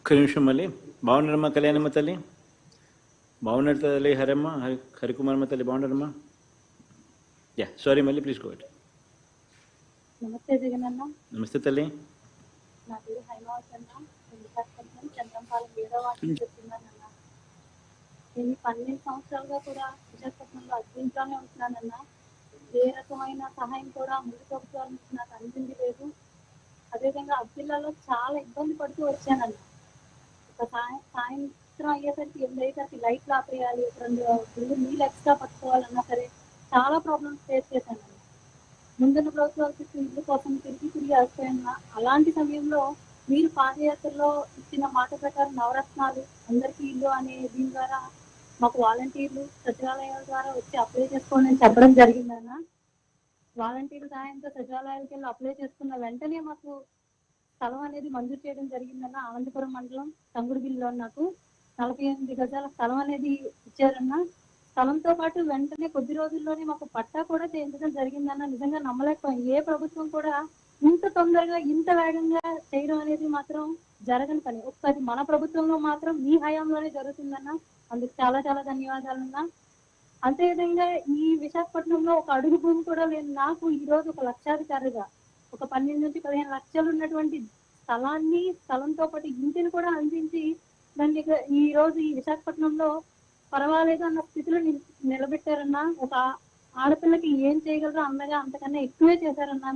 ఒక్క నిమిషం మళ్ళీ. బాగున్నారమ్మా కళ్యాణమ్మ తల్లి? బాగున్నారు తల్లి హరమ్మ హరికుమారమ్మ తల్లి బాగున్నారమ్మా? యా సారీ మళ్ళీ ప్లీజ్ గో. నమస్తే జగనన్న. నమస్తే తల్లి. నా పేరు హైమావతి అన్న. విశాఖపట్నం చంద్రంపాలెం 7వ వార్డు చెప్తున్నానన్న. నేను 12 సంవత్సరాలుగా కూడా విశాఖపట్నంలో అద్భుతంగానే ఉంటున్నానన్న. ఏ రకమైన సహాయం కూడా ముందు ప్రభుత్వాల నుంచి నాకు అందింది లేదు. అదేవిధంగా అబ్దుల్లాలో చాలా ఇబ్బంది పడుతూ వచ్చానన్న. ఒక సాయంత్రం అయ్యేసరికి 8 లైట్లు ఆపేయాలి, 2 బిల్లు నీళ్ళు ఎక్స్ట్రా పట్టుకోవాలన్నా సరే చాలా ప్రాబ్లమ్స్ ఫేస్ చేశానన్న. ముందున్న ప్రభుత్వాలు చుట్టూ ఇల్లు కోసం తిరిగి వస్తాయన్న. అలాంటి సమయంలో మీరు పాదయాత్రలో ఇచ్చిన మాట ప్రకారం నవరత్నాలు అందరికీ ఇల్లు అనే దీని ద్వారా మాకు వాలంటీర్లు సచివాలయాల ద్వారా వచ్చి అప్లై చేసుకోండి అని చెప్పడం జరిగిందన్న. వాలంటీర్ల సహాయంతో సచివాలయాలకు వెళ్ళి అప్లై చేసుకున్న వెంటనే మాకు స్థలం అనేది మంజూరు చేయడం జరిగిందన్న. అనంతపురం మండలం తంగుడుగిల్లో నాకు 48 గజాల స్థలం అనేది ఇచ్చారన్న. స్థలంతో పాటు వెంటనే కొద్ది రోజుల్లోనే మాకు పట్టా కూడా చేయించడం జరిగిందన్న. నిజంగా నమ్మలేకపోయాం. ఏ ప్రభుత్వం కూడా ఇంత తొందరగా ఇంత వేగంగా చేయడం అనేది మాత్రం జరగని పని. ఒకసారి మన ప్రభుత్వంలో మాత్రం మీ హయాంలోనే జరుగుతుందన్న. అందుకు చాలా చాలా ధన్యవాదాలన్నా. అంతేవిధంగా ఈ విశాఖపట్నంలో ఒక అడుగు భూమి కూడా లేని నాకు ఈ రోజు ఒక లక్షాధికారిగా ఒక 12 నుంచి 15 లక్షలు ఉన్నటువంటి స్థలంతో పాటు ఇంటిని కూడా అందించి దాన్ని ఈ రోజు ఈ విశాఖపట్నంలో పర్వాలేదు అన్న స్థితిలో నిలబెట్టారన్నా. ఒక ఆడపిల్లకి ఏం చేయగలరో అన్నగా అంతకన్నా ఎక్కువే చేశారన్నా.